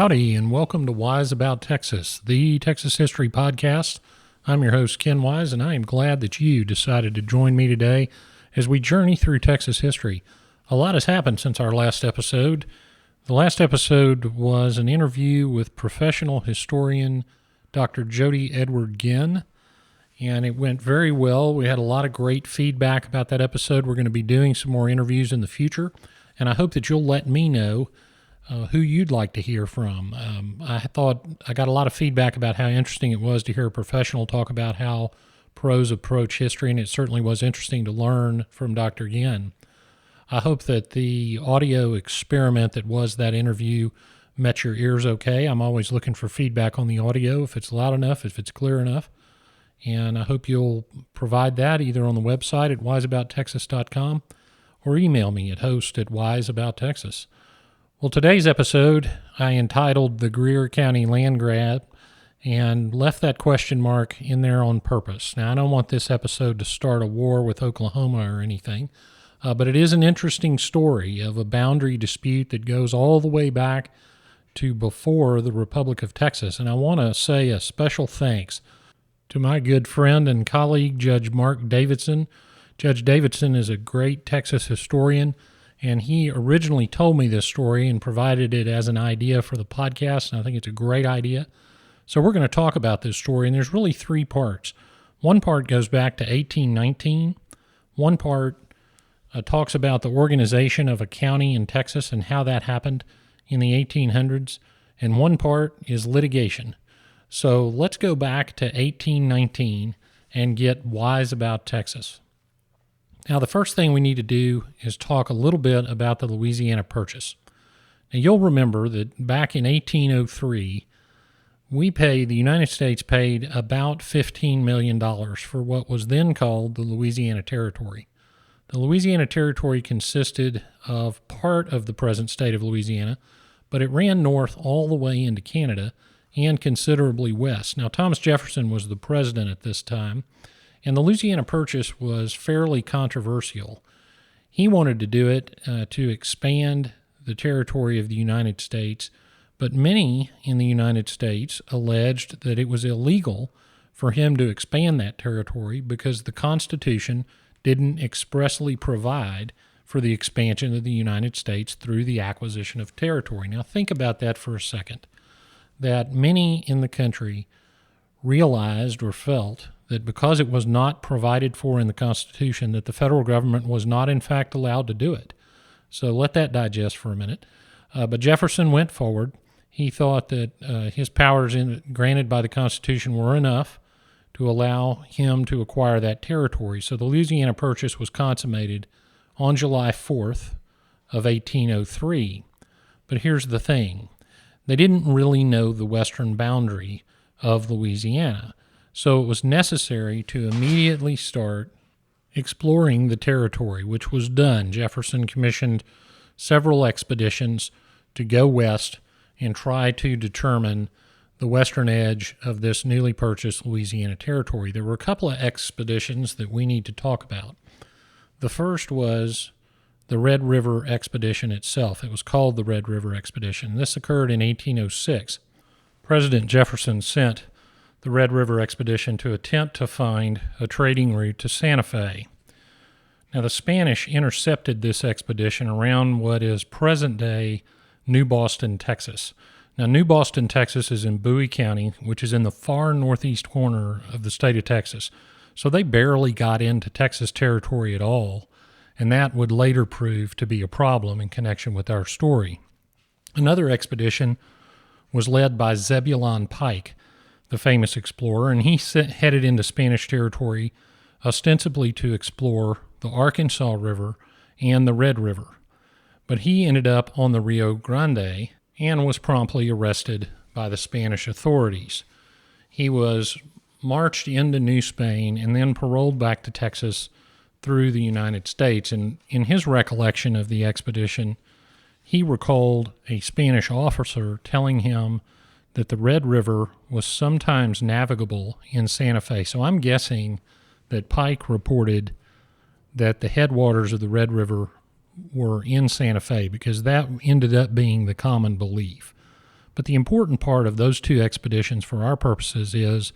Howdy, and welcome to Wise About Texas, the Texas History Podcast. I'm your host, Ken Wise, and I am glad that you decided to join me today as we journey through Texas history. A lot has happened since our last episode. The last episode was an interview with professional historian Dr. Jody Edward Ginn, and it went very well. We had a lot of great feedback about that episode. We're going to be doing some more interviews in the future, and I hope that you'll let me know who you'd like to hear from. I thought I got a lot of feedback about how interesting it was to hear a professional talk about how pros approach history, and it certainly was interesting to learn from Dr. Yin. I hope that the audio experiment that was that interview met your ears okay. I'm always looking for feedback on the audio, if it's loud enough, if it's clear enough, and I hope you'll provide that either on the website at wiseabouttexas.com or email me at host@wiseabouttexas. Well, today's episode I entitled The Greer County Land Grab and left that question mark in there on purpose. Now, I don't want this episode to start a war with Oklahoma or anything, but it is an interesting story of a boundary dispute that goes all the way back to before the Republic of Texas. And I want to say a special thanks to my good friend and colleague, Judge Mark Davidson. Judge Davidson is a great Texas historian, and he originally told me this story and provided it as an idea for the podcast, and I think it's a great idea. So we're going to talk about this story, and there's really three parts. One part goes back to 1819. One part talks about the organization of a county in Texas and how that happened in the 1800s, and one part is litigation. So let's go back to 1819 and get wise about Texas. Now, the first thing we need to do is talk a little bit about the Louisiana Purchase. Now, you'll remember that back in 1803, the United States paid about $15 million for what was then called the Louisiana Territory. The Louisiana Territory consisted of part of the present state of Louisiana, but it ran north all the way into Canada and considerably west. Now, Thomas Jefferson was the president at this time, and the Louisiana Purchase was fairly controversial. He wanted to do it to expand the territory of the United States, but many in the United States alleged that it was illegal for him to expand that territory because the Constitution didn't expressly provide for the expansion of the United States through the acquisition of territory. Now think about that for a second, that many in the country realized or felt that because it was not provided for in the Constitution, that the federal government was not in fact allowed to do it. So let that digest for a minute. But Jefferson went forward. He thought that his powers granted by the Constitution were enough to allow him to acquire that territory. So the Louisiana Purchase was consummated on July 4th of 1803. But here's the thing. They didn't really know the western boundary of Louisiana. So it was necessary to immediately start exploring the territory, which was done. Jefferson commissioned several expeditions to go west and try to determine the western edge of this newly purchased Louisiana territory. There were a couple of expeditions that we need to talk about. The first was the Red River Expedition itself. It was called the Red River Expedition. This occurred in 1806. President Jefferson sent the Red River Expedition to attempt to find a trading route to Santa Fe. Now, the Spanish intercepted this expedition around what is present-day New Boston, Texas. Now, New Boston, Texas is in Bowie County, which is in the far northeast corner of the state of Texas. So they barely got into Texas territory at all, and that would later prove to be a problem in connection with our story. Another expedition was led by Zebulon Pike, the famous explorer, and he headed into Spanish territory ostensibly to explore the Arkansas River and the Red River. But he ended up on the Rio Grande and was promptly arrested by the Spanish authorities. He was marched into New Spain and then paroled back to Texas through the United States. And in his recollection of the expedition, he recalled a Spanish officer telling him that the Red River was sometimes navigable in Santa Fe. So I'm guessing that Pike reported that the headwaters of the Red River were in Santa Fe because that ended up being the common belief. But the important part of those two expeditions for our purposes is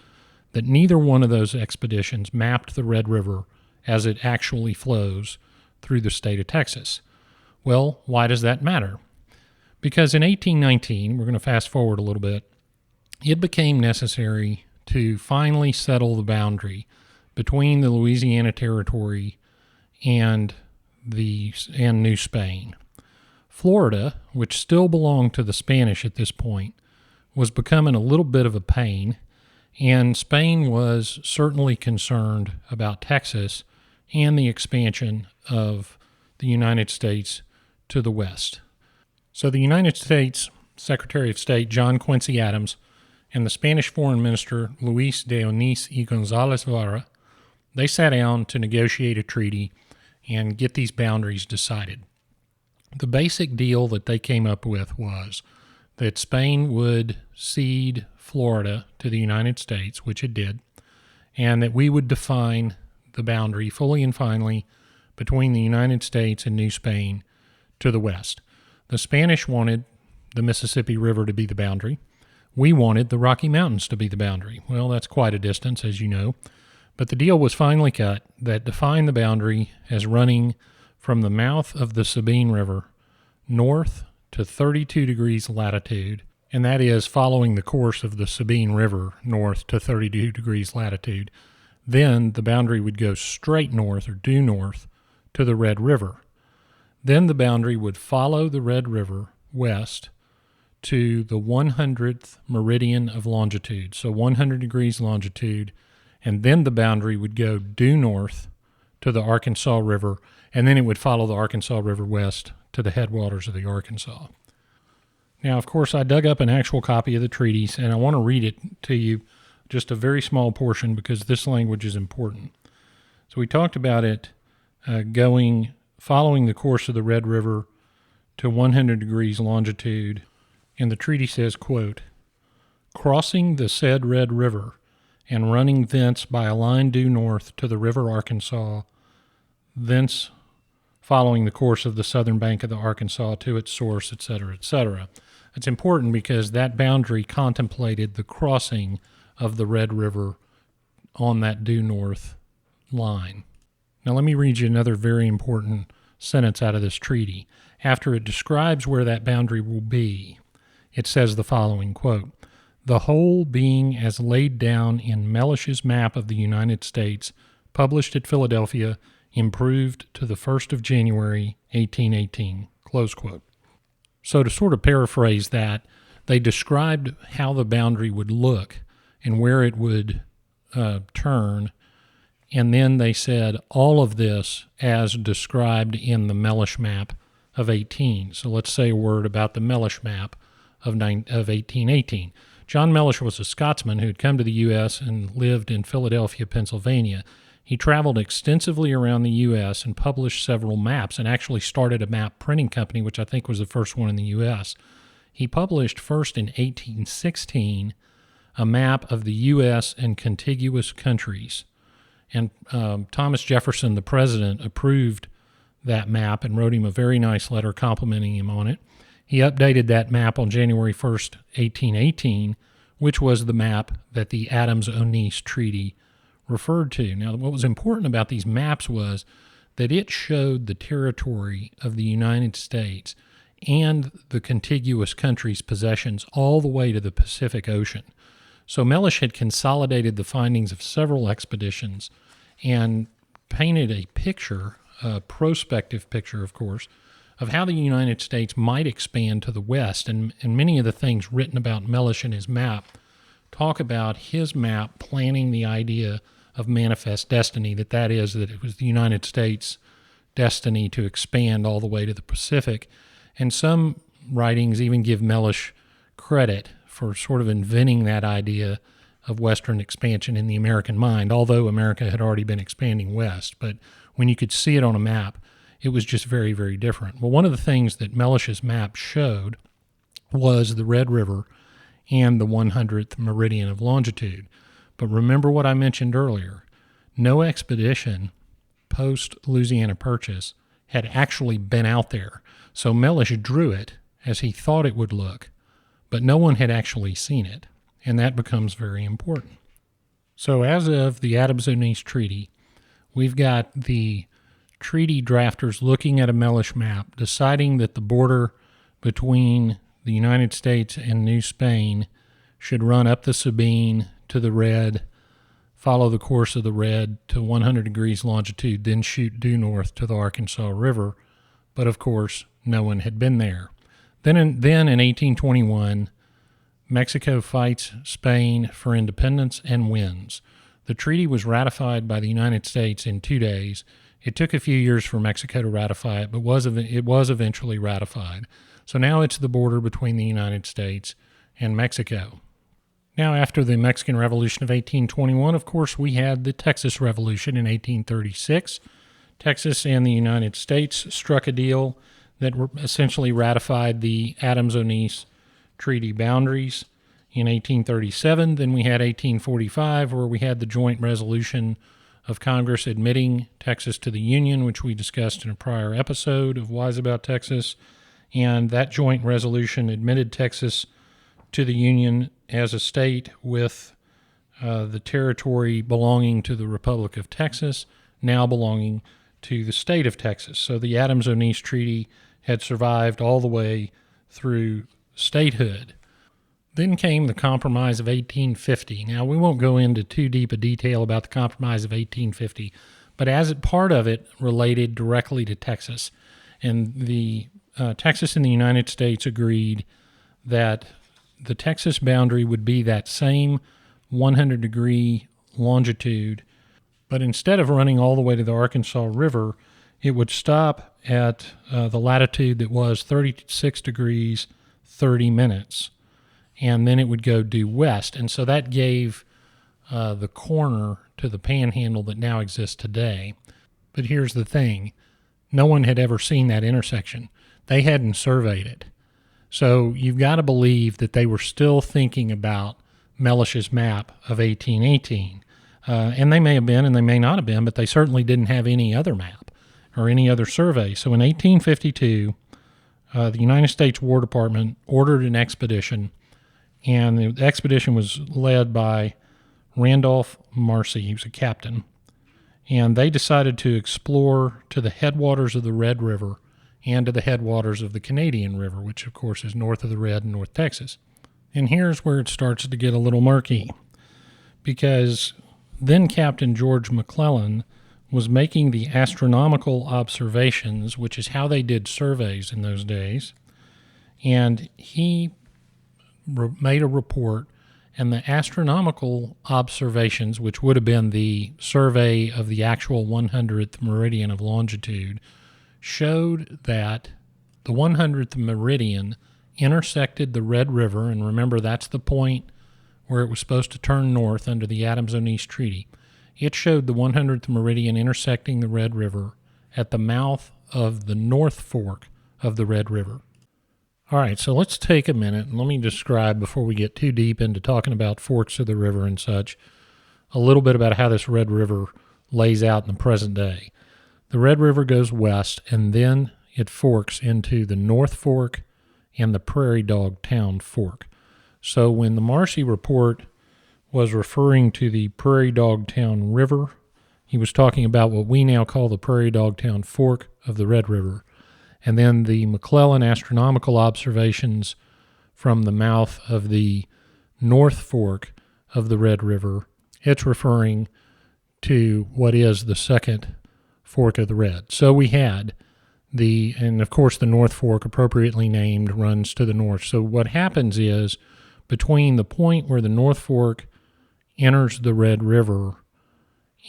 that neither one of those expeditions mapped the Red River as it actually flows through the state of Texas. Well, why does that matter? Because in 1819, we're going to fast forward a little bit, it became necessary to finally settle the boundary between the Louisiana Territory and New Spain. Florida, which still belonged to the Spanish at this point, was becoming a little bit of a pain, and Spain was certainly concerned about Texas and the expansion of the United States to the west. So the United States Secretary of State John Quincy Adams and the Spanish Foreign Minister Luis de Onís y González Vara, they sat down to negotiate a treaty and get these boundaries decided. The basic deal that they came up with was that Spain would cede Florida to the United States, which it did, and that we would define the boundary fully and finally between the United States and New Spain to the west. The Spanish wanted the Mississippi River to be the boundary. We wanted the Rocky Mountains to be the boundary. Well, that's quite a distance, as you know. But the deal was finally cut that defined the boundary as running from the mouth of the Sabine River north to 32 degrees latitude, and that is following the course of the Sabine River north to 32 degrees latitude. Then the boundary would go straight north or due north to the Red River. Then the boundary would follow the Red River west to the 100th meridian of longitude, so 100 degrees longitude, and then the boundary would go due north to the Arkansas River, and then it would follow the Arkansas River west to the headwaters of the Arkansas. Now, of course, I dug up an actual copy of the treaties, and I want to read it to you, just a very small portion, because this language is important. So we talked about it following the course of the Red River to 100 degrees longitude, and the treaty says, quote, crossing the said Red River and running thence by a line due north to the river Arkansas, thence following the course of the southern bank of the Arkansas to its source, etc., etc. It's important because that boundary contemplated the crossing of the Red River on that due north line. Now let me read you another very important sentence out of this treaty. After it describes where that boundary will be, it says the following, quote, the whole being as laid down in Mellish's map of the United States, published at Philadelphia, improved to the 1st of January, 1818, close quote. So to sort of paraphrase that, they described how the boundary would look and where it would turn, and then they said all of this as described in the Mellish map of 18. So let's say a word about the Mellish map of 1818. John Mellish was a Scotsman who had come to the U.S. and lived in Philadelphia, Pennsylvania. He traveled extensively around the U.S. and published several maps and actually started a map printing company, which I think was the first one in the U.S. He published first in 1816 a map of the U.S. and contiguous countries. And Thomas Jefferson, the president, approved that map and wrote him a very nice letter complimenting him on it. He updated that map on January 1st, 1818, which was the map that the Adams-Onís Treaty referred to. Now, what was important about these maps was that it showed the territory of the United States and the contiguous countries' possessions all the way to the Pacific Ocean. So Mellish had consolidated the findings of several expeditions and painted a picture, a prospective picture, of course, of how the United States might expand to the west. And many of the things written about Mellish in his map talk about his map planning the idea of manifest destiny, that is, that it was the United States' destiny to expand all the way to the Pacific. And some writings even give Mellish credit for sort of inventing that idea of Western expansion in the American mind, although America had already been expanding west. But when you could see it on a map, it was just very, very different. Well, one of the things that Mellish's map showed was the Red River and the 100th meridian of longitude. But remember what I mentioned earlier. No expedition post-Louisiana Purchase had actually been out there. So Mellish drew it as he thought it would look, but no one had actually seen it, and that becomes very important. So as of the Adams-Onis Treaty, we've got the treaty drafters looking at a Mellish map, deciding that the border between the United States and New Spain should run up the Sabine to the Red, follow the course of the Red to 100 degrees longitude, then shoot due north to the Arkansas River. But of course, no one had been there. Then in 1821, Mexico fights Spain for independence and wins. The treaty was ratified by the United States in 2 days. It took a few years for Mexico to ratify it, but it was eventually ratified. So now it's the border between the United States and Mexico. Now, after the Mexican Revolution of 1821, of course, we had the Texas Revolution in 1836. Texas and the United States struck a deal that essentially ratified the Adams-Onis Treaty boundaries in 1837. Then we had 1845, where we had the joint resolution of Congress admitting Texas to the Union, which we discussed in a prior episode of Wise About Texas. And that joint resolution admitted Texas to the Union as a state with the territory belonging to the Republic of Texas, now belonging to the state of Texas. So the Adams-Onis Treaty had survived all the way through statehood. Then came the Compromise of 1850. Now, we won't go into too deep a detail about the Compromise of 1850, but as part of it related directly to Texas. And the Texas and the United States agreed that the Texas boundary would be that same 100-degree longitude, but instead of running all the way to the Arkansas River, it would stop at the latitude that was 36 degrees 30 minutes, and then it would go due west. And so that gave the corner to the panhandle that now exists today. But here's the thing. No one had ever seen that intersection. They hadn't surveyed it. So you've got to believe that they were still thinking about Mellish's map of 1818. And they may have been and they may not have been, but they certainly didn't have any other map or any other survey. So in 1852, the United States War Department ordered an expedition, and the expedition was led by Randolph Marcy. He was a captain. And they decided to explore to the headwaters of the Red River and to the headwaters of the Canadian River, which, of course, is north of the Red in North Texas. And here's where it starts to get a little murky, because then Captain George McClellan was making the astronomical observations, which is how they did surveys in those days, and he made a report, and the astronomical observations, which would have been the survey of the actual 100th meridian of longitude, showed that the 100th meridian intersected the Red River, and remember that's the point where it was supposed to turn north under the Adams-Onis Treaty. It showed the 100th meridian intersecting the Red River at the mouth of the North Fork of the Red River. All right, so let's take a minute and let me describe, before we get too deep into talking about forks of the river and such, a little bit about how this Red River lays out in the present day. The Red River goes west, and then it forks into the North Fork and the Prairie Dog Town Fork. So when the Marcy report was referring to the Prairie Dog Town River, he was talking about what we now call the Prairie Dog Town Fork of the Red River. And then the McClellan astronomical observations from the mouth of the North Fork of the Red River, it's referring to what is the second fork of the Red. So we had and of course the North Fork, appropriately named, runs to the north. So what happens is, between the point where the North Fork enters the Red River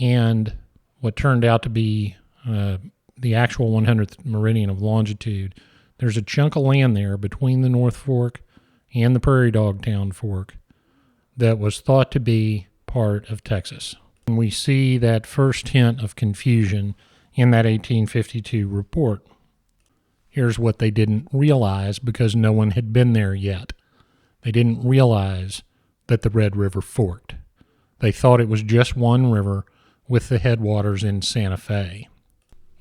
and what turned out to be the actual 100th meridian of longitude, there's a chunk of land there between the North Fork and the Prairie Dog Town Fork that was thought to be part of Texas. And we see that first hint of confusion in that 1852 report. Here's what they didn't realize, because no one had been there yet. They didn't realize that the Red River forked. They thought it was just one river with the headwaters in Santa Fe.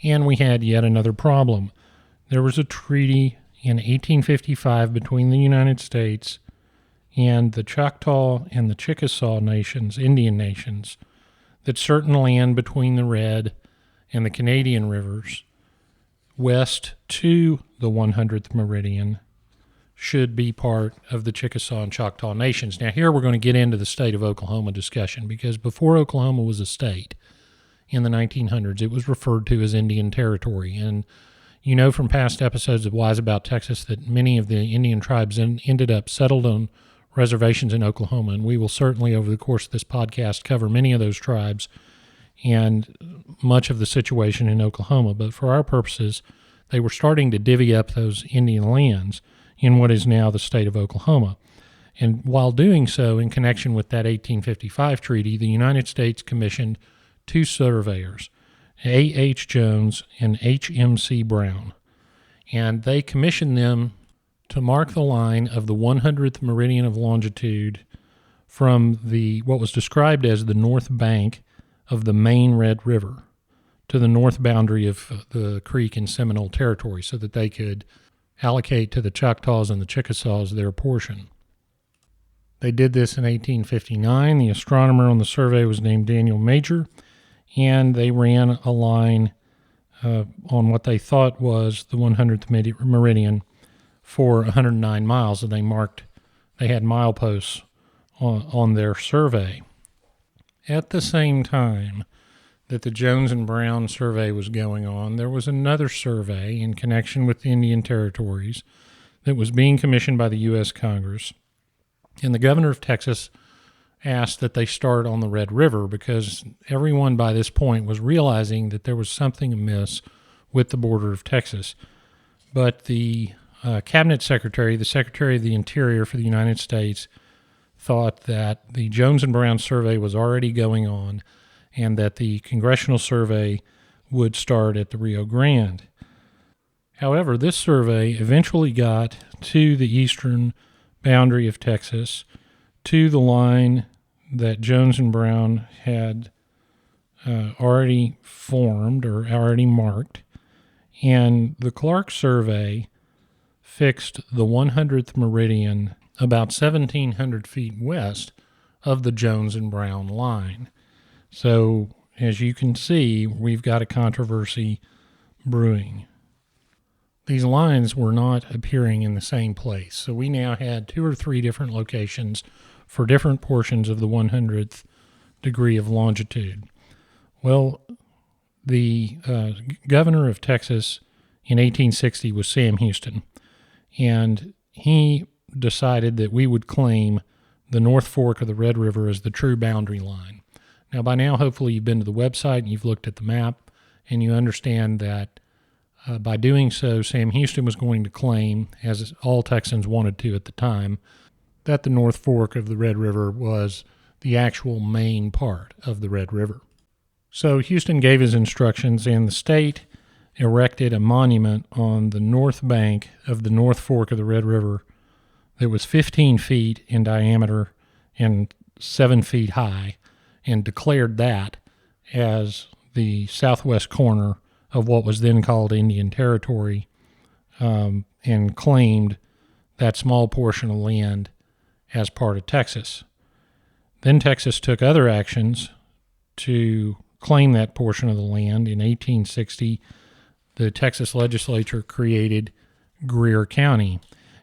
And we had yet another problem. There was a treaty in 1855 between the United States and the Choctaw and the Chickasaw nations, Indian nations, that certain land between the Red and the Canadian rivers west to the 100th meridian should be part of the Chickasaw and Choctaw nations. Now, here we're going to get into the state of Oklahoma discussion, because before Oklahoma was a state in the 1900s, it was referred to as Indian Territory. And you know from past episodes of Wise About Texas that many of the Indian tribes ended up settled on reservations in Oklahoma, and we will certainly over the course of this podcast cover many of those tribes and much of the situation in Oklahoma. But for our purposes, they were starting to divvy up those Indian lands in what is now the state of Oklahoma. And while doing so, in connection with that 1855 treaty, the United States commissioned two surveyors, A.H. Jones and H.M.C. Brown, and they commissioned them to mark the line of the 100th meridian of longitude from what was described as the north bank of the main Red River to the north boundary of the Creek and Seminole Territory, so that they could allocate to the Choctaws and the Chickasaws their portion. They did this in 1859. The astronomer on the survey was named Daniel Major, and they ran a line on what they thought was the 100th meridian for 109 miles, and they had mileposts on their survey. At the same time that the Jones and Brown survey was going on, there was another survey in connection with the Indian Territories that was being commissioned by the U.S. Congress, and the governor of Texas asked that they start on the Red River, because everyone by this point was realizing that there was something amiss with the border of Texas. But the cabinet secretary, the Secretary of the Interior for the United States, thought that the Jones and Brown survey was already going on and that the congressional survey would start at the Rio Grande. However, this survey eventually got to the eastern boundary of Texas, to the line that Jones and Brown had already formed or already marked, and the Clark survey fixed the 100th meridian about 1,700 feet west of the Jones and Brown line. So, as you can see, we've got a controversy brewing. These lines were not appearing in the same place, so we now had 2 or 3 different locations for different portions of the 100th degree of longitude. Well, the governor of Texas in 1860 was Sam Houston, and he decided that we would claim the North Fork of the Red River as the true boundary line. Now, by now, hopefully you've been to the website and you've looked at the map, and you understand that by doing so, Sam Houston was going to claim, as all Texans wanted to at the time, that the North Fork of the Red River was the actual main part of the Red River. So Houston gave his instructions, and the state erected a monument on the north bank of the North Fork of the Red River that was 15 feet in diameter and 7 feet high, and declared that as the southwest corner of what was then called Indian Territory, and claimed that small portion of land as part of Texas. Then Texas took other actions to claim that portion of the land. In 1860, the Texas legislature created Greer County,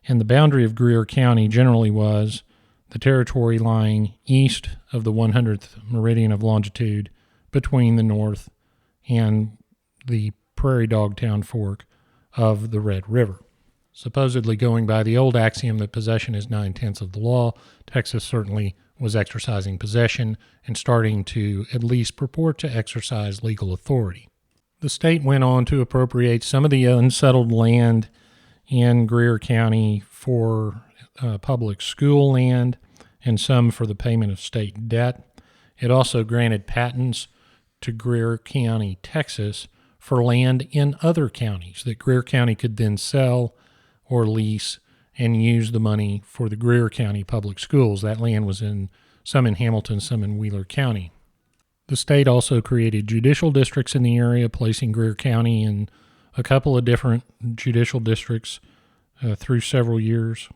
and the boundary of Greer County generally was the territory lying east of the 100th meridian of longitude between the north and the Prairie Dog Town Fork of the Red River. Supposedly going by the old axiom that possession is 9/10 of the law, Texas certainly was exercising possession and starting to at least purport to exercise legal authority. The state went on to appropriate some of the unsettled land in Greer County for public school land and some for the payment of state debt. It also granted patents to Greer County, Texas, for land in other counties that Greer County could then sell or lease and use the money for the Greer County public schools. That land was some in Hamilton, some in Wheeler County. The state also created judicial districts in the area, placing Greer County in a couple of different judicial districts through several years.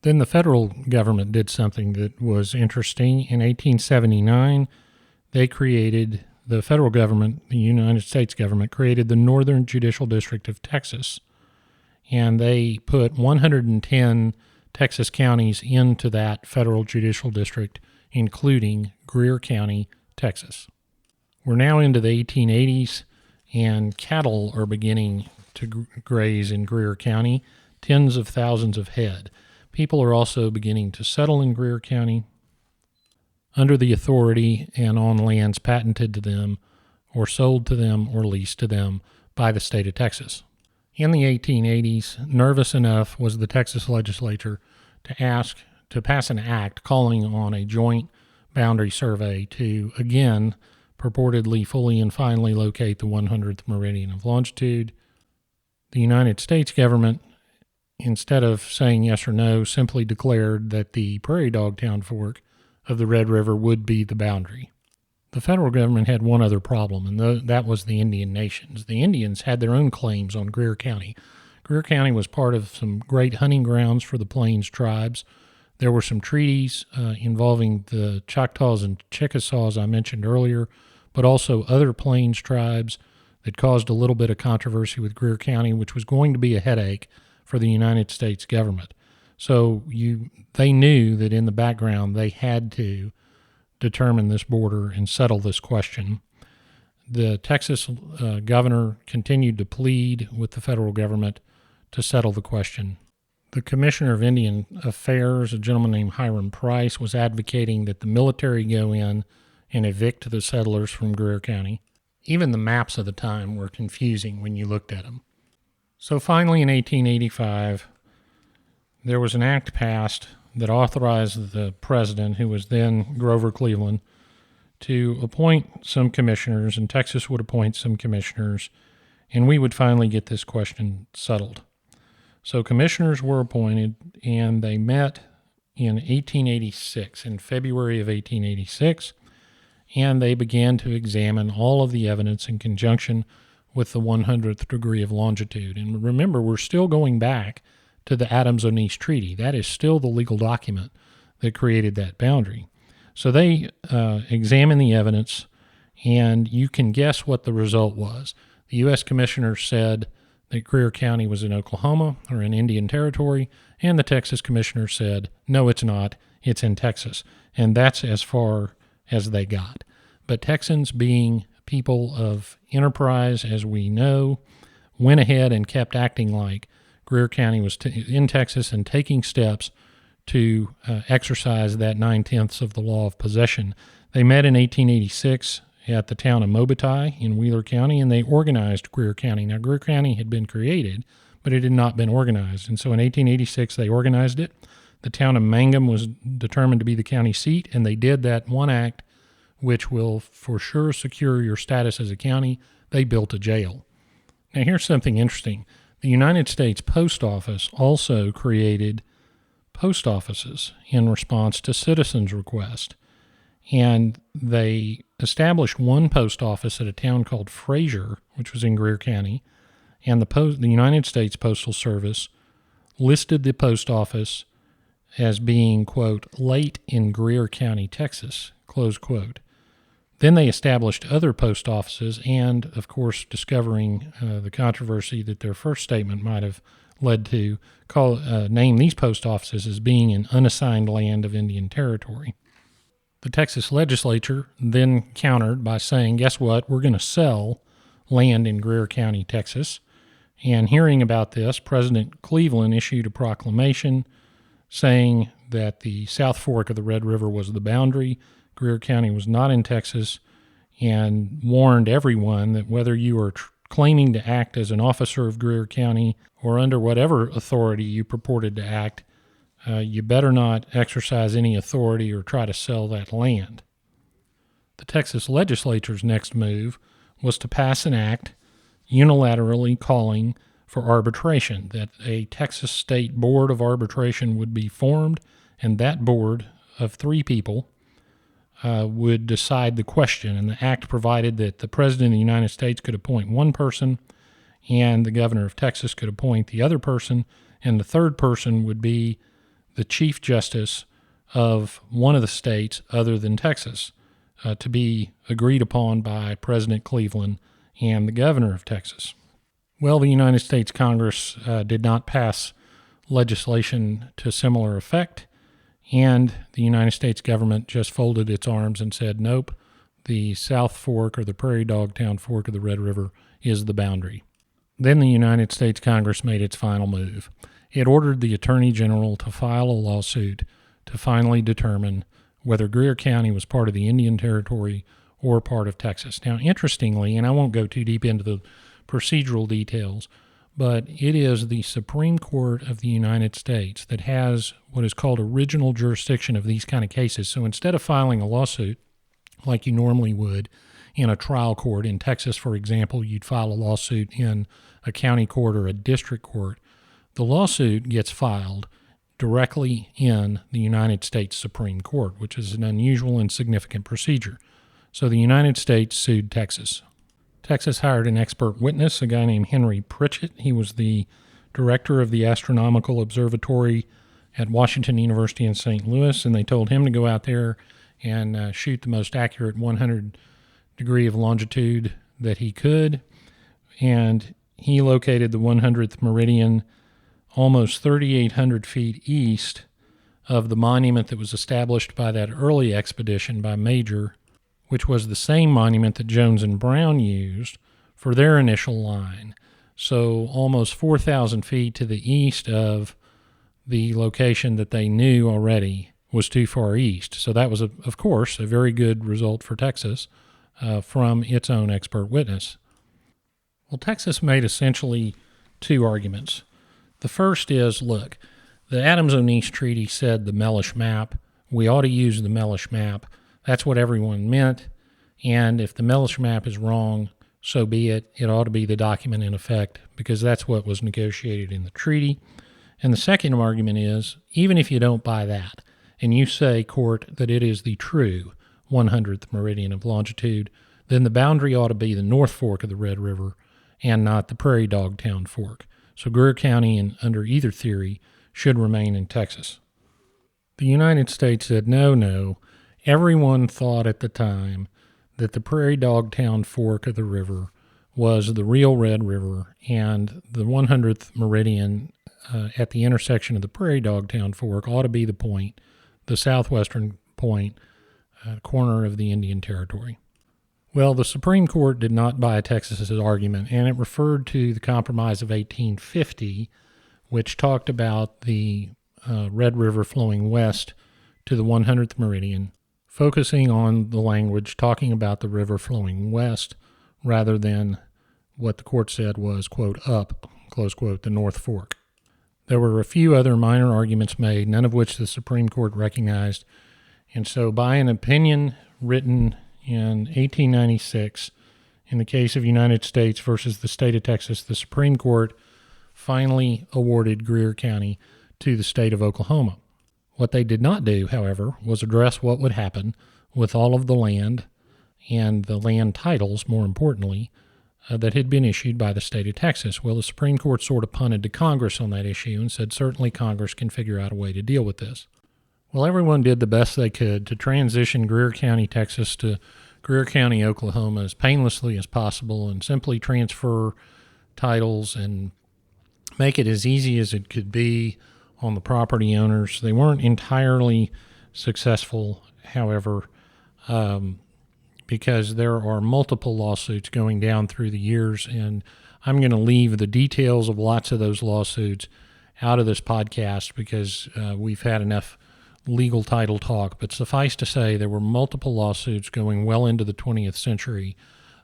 Then the federal government did something that was interesting. In 1879, the federal government, the United States government, created the Northern Judicial District of Texas. And they put 110 Texas counties into that federal judicial district, including Greer County, Texas. We're now into the 1880s, and cattle are beginning to graze in Greer County, tens of thousands of head. People are also beginning to settle in Greer County under the authority and on lands patented to them or sold to them or leased to them by the state of Texas. In the 1880s, nervous enough was the Texas legislature to pass an act calling on a joint boundary survey to, again, purportedly fully and finally locate the 100th meridian of longitude. The United States government, instead of saying yes or no, simply declared that the Prairie Dog Town Fork of the Red River would be the boundary. The federal government had one other problem, and that was the Indian nations. The Indians had their own claims on Greer County. Greer County was part of some great hunting grounds for the Plains tribes. There were some treaties involving the Choctaws and Chickasaws I mentioned earlier, but also other Plains tribes that caused a little bit of controversy with Greer County, which was going to be a headache for the United States government. So they knew that in the background they had to determine this border and settle this question. The Texas governor continued to plead with the federal government to settle the question. The Commissioner of Indian Affairs, a gentleman named Hiram Price, was advocating that the military go in and evict the settlers from Greer County. Even the maps of the time were confusing when you looked at them. So finally in 1885, there was an act passed that authorized the president, who was then Grover Cleveland, to appoint some commissioners, and Texas would appoint some commissioners, and we would finally get this question settled. So commissioners were appointed, and they met in 1886, in February of 1886, and they began to examine all of the evidence in conjunction with the 100th degree of longitude. And remember, we're still going back to the Adams-Onis Treaty. That is still the legal document that created that boundary. So they examined the evidence, and you can guess what the result was. The U.S. Commissioner said that Greer County was in Oklahoma or in Indian Territory, and the Texas Commissioner said, no, it's not, it's in Texas. And that's as far as they got. But Texans, being people of enterprise, as we know, went ahead and kept acting like Greer County was in Texas and taking steps to exercise that 9/10 of the law of possession. They met in 1886 at the town of Mobitae in Wheeler County, and they organized Greer County. Now, Greer County had been created, but it had not been organized. And so in 1886, they organized it. The town of Mangum was determined to be the county seat, and they did that one act which will for sure secure your status as a county. They built a jail. Now, here's something interesting. The United States Post Office also created post offices in response to citizens' requests. And they established one post office at a town called Fraser, which was in Greer County. And the United States Postal Service listed the post office as being, quote, late in Greer County, Texas, close quote. Then they established other post offices and, of course, discovering the controversy that their first statement might have led to, name these post offices as being in unassigned land of Indian Territory. The Texas legislature then countered by saying, guess what, we're going to sell land in Greer County, Texas. And hearing about this, President Cleveland issued a proclamation saying that the South Fork of the Red River was the boundary. Greer County was not in Texas, and warned everyone that whether you are claiming to act as an officer of Greer County or under whatever authority you purported to act, you better not exercise any authority or try to sell that land. The Texas legislature's next move was to pass an act unilaterally calling for arbitration, that a Texas State Board of Arbitration would be formed, and that board of 3 people would decide the question. And the act provided that the President of the United States could appoint one person, and the governor of Texas could appoint the other person, and the third person would be the Chief Justice of one of the states other than Texas to be agreed upon by President Cleveland and the governor of Texas. Well, the United States Congress did not pass legislation to similar effect, and the United States government just folded its arms and said, nope, the South Fork or the Prairie Dog Town Fork of the Red River is the boundary. Then the United States Congress made its final move. It ordered the Attorney General to file a lawsuit to finally determine whether Greer County was part of the Indian Territory or part of Texas. Now, interestingly, and I won't go too deep into the procedural details, but it is the Supreme Court of the United States that has what is called original jurisdiction of these kind of cases. So instead of filing a lawsuit like you normally would in a trial court, in Texas, for example, you'd file a lawsuit in a county court or a district court, the lawsuit gets filed directly in the United States Supreme Court, which is an unusual and significant procedure. So the United States sued Texas. Texas hired an expert witness, a guy named Henry Pritchett. He was the director of the Astronomical Observatory at Washington University in St. Louis, and they told him to go out there and shoot the most accurate 100 degree of longitude that he could. And he located the 100th meridian almost 3,800 feet east of the monument that was established by that early expedition by Major, which was the same monument that Jones and Brown used for their initial line. So almost 4,000 feet to the east of the location that they knew already was too far east. So that was, of course, a very good result for Texas from its own expert witness. Well, Texas made essentially two arguments. The first is, look, the Adams-O'Neese Treaty said the Mellish Map. We ought to use the Mellish Map. That's what everyone meant. And if the Mellish Map is wrong, so be it. It ought to be the document in effect because that's what was negotiated in the treaty. And the second argument is, even if you don't buy that, and you say, court, that it is the true 100th meridian of longitude, then the boundary ought to be the North Fork of the Red River and not the Prairie Dog Town Fork. So Greer County, under either theory, should remain in Texas. The United States said, no. Everyone thought at the time that the Prairie Dog Town Fork of the river was the real Red River, and the 100th meridian at the intersection of the Prairie Dog Town Fork ought to be the point, the southwestern point, corner of the Indian Territory. Well, the Supreme Court did not buy Texas's argument, and it referred to the Compromise of 1850, which talked about the Red River flowing west to the 100th meridian, focusing on the language talking about the river flowing west rather than what the court said was, quote, up, close quote, the North Fork. There were a few other minor arguments made, none of which the Supreme Court recognized, and so by an opinion written in 1896, in the case of United States versus the state of Texas, the Supreme Court finally awarded Greer County to the state of Oklahoma. What they did not do, however, was address what would happen with all of the land and the land titles, more importantly, that had been issued by the state of Texas. Well, the Supreme Court sort of punted to Congress on that issue and said certainly Congress can figure out a way to deal with this. Well, everyone did the best they could to transition Greer County, Texas to Greer County, Oklahoma as painlessly as possible and simply transfer titles and make it as easy as it could be on the property owners. They weren't entirely successful, however, because there are multiple lawsuits going down through the years, and I'm going to leave the details of lots of those lawsuits out of this podcast because we've had enough legal title talk, but suffice to say there were multiple lawsuits going well into the 20th century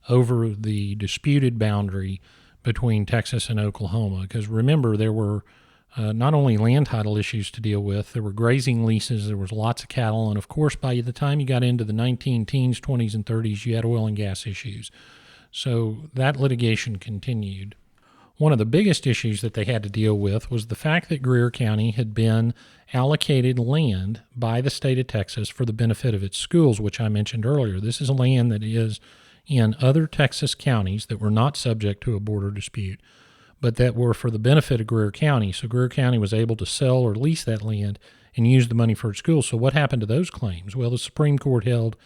over the disputed boundary between Texas and Oklahoma. Because remember, there were not only land title issues to deal with, there were grazing leases, there was lots of cattle, and of course by the time you got into the 19-teens, 20s, and 30s, you had oil and gas issues. So that litigation continued. One of the biggest issues that they had to deal with was the fact that Greer County had been allocated land by the state of Texas for the benefit of its schools, which I mentioned earlier. This is land that is in other Texas counties that were not subject to a border dispute, but that were for the benefit of Greer County. So Greer County was able to sell or lease that land and use the money for its schools. So what happened to those claims? Well, the Supreme Court held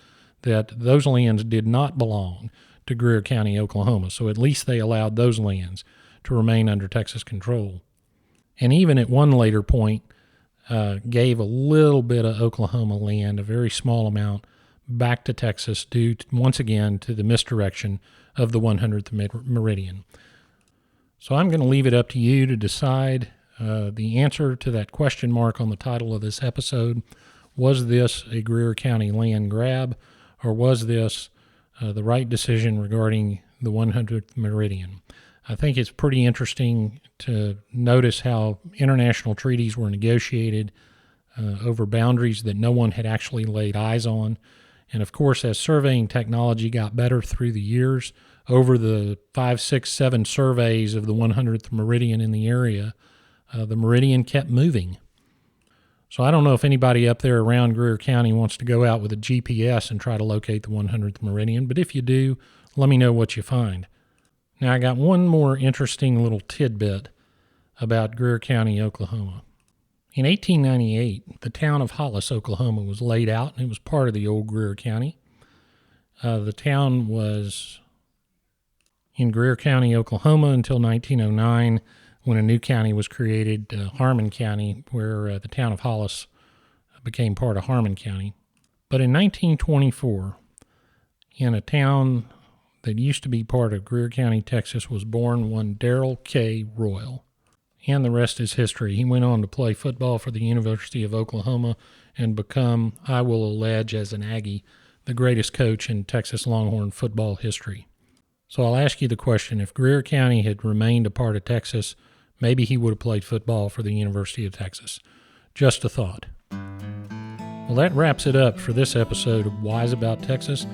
that those lands did not belong to Greer County, Oklahoma. So at least they allowed those lands to remain under Texas control. And even at one later point, gave a little bit of Oklahoma land, a very small amount, back to Texas due, once again, to the misdirection of the 100th meridian. So I'm going to leave it up to you to decide the answer to that question mark on the title of this episode. Was this a Greer County land grab, or was this the right decision regarding the 100th meridian? I think it's pretty interesting to notice how international treaties were negotiated over boundaries that no one had actually laid eyes on. And of course, as surveying technology got better through the years, over the 5, 6, 7 surveys of the 100th meridian in the area, the meridian kept moving. So I don't know if anybody up there around Greer County wants to go out with a GPS and try to locate the 100th meridian, but if you do, let me know what you find. Now, I got one more interesting little tidbit about Greer County, Oklahoma. In 1898, the town of Hollis, Oklahoma, was laid out, and it was part of the old Greer County. The town was in Greer County, Oklahoma, until 1909, when a new county was created, Harmon County, where the town of Hollis became part of Harmon County. But in 1924, in a town that used to be part of Greer County, Texas, was born one Darrell K. Royal. And the rest is history. He went on to play football for the University of Oklahoma and become, I will allege as an Aggie, the greatest coach in Texas Longhorn football history. So I'll ask you the question, if Greer County had remained a part of Texas, maybe he would have played football for the University of Texas. Just a thought. Well, that wraps it up for this episode of Wise About Texas.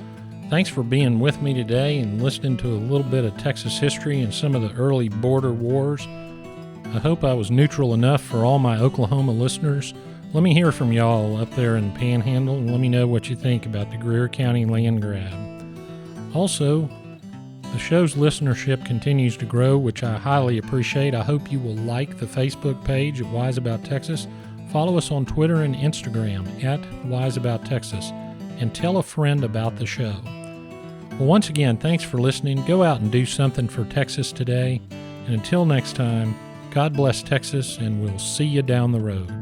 Thanks for being with me today and listening to a little bit of Texas history and some of the early border wars. I hope I was neutral enough for all my Oklahoma listeners. Let me hear from y'all up there in the Panhandle, and let me know what you think about the Greer County land grab. Also, the show's listenership continues to grow, which I highly appreciate. I hope you will like the Facebook page of Wise About Texas. Follow us on Twitter and Instagram at Wise About Texas, and tell a friend about the show. Well, once again, thanks for listening. Go out and do something for Texas today. And until next time, God bless Texas, and we'll see you down the road.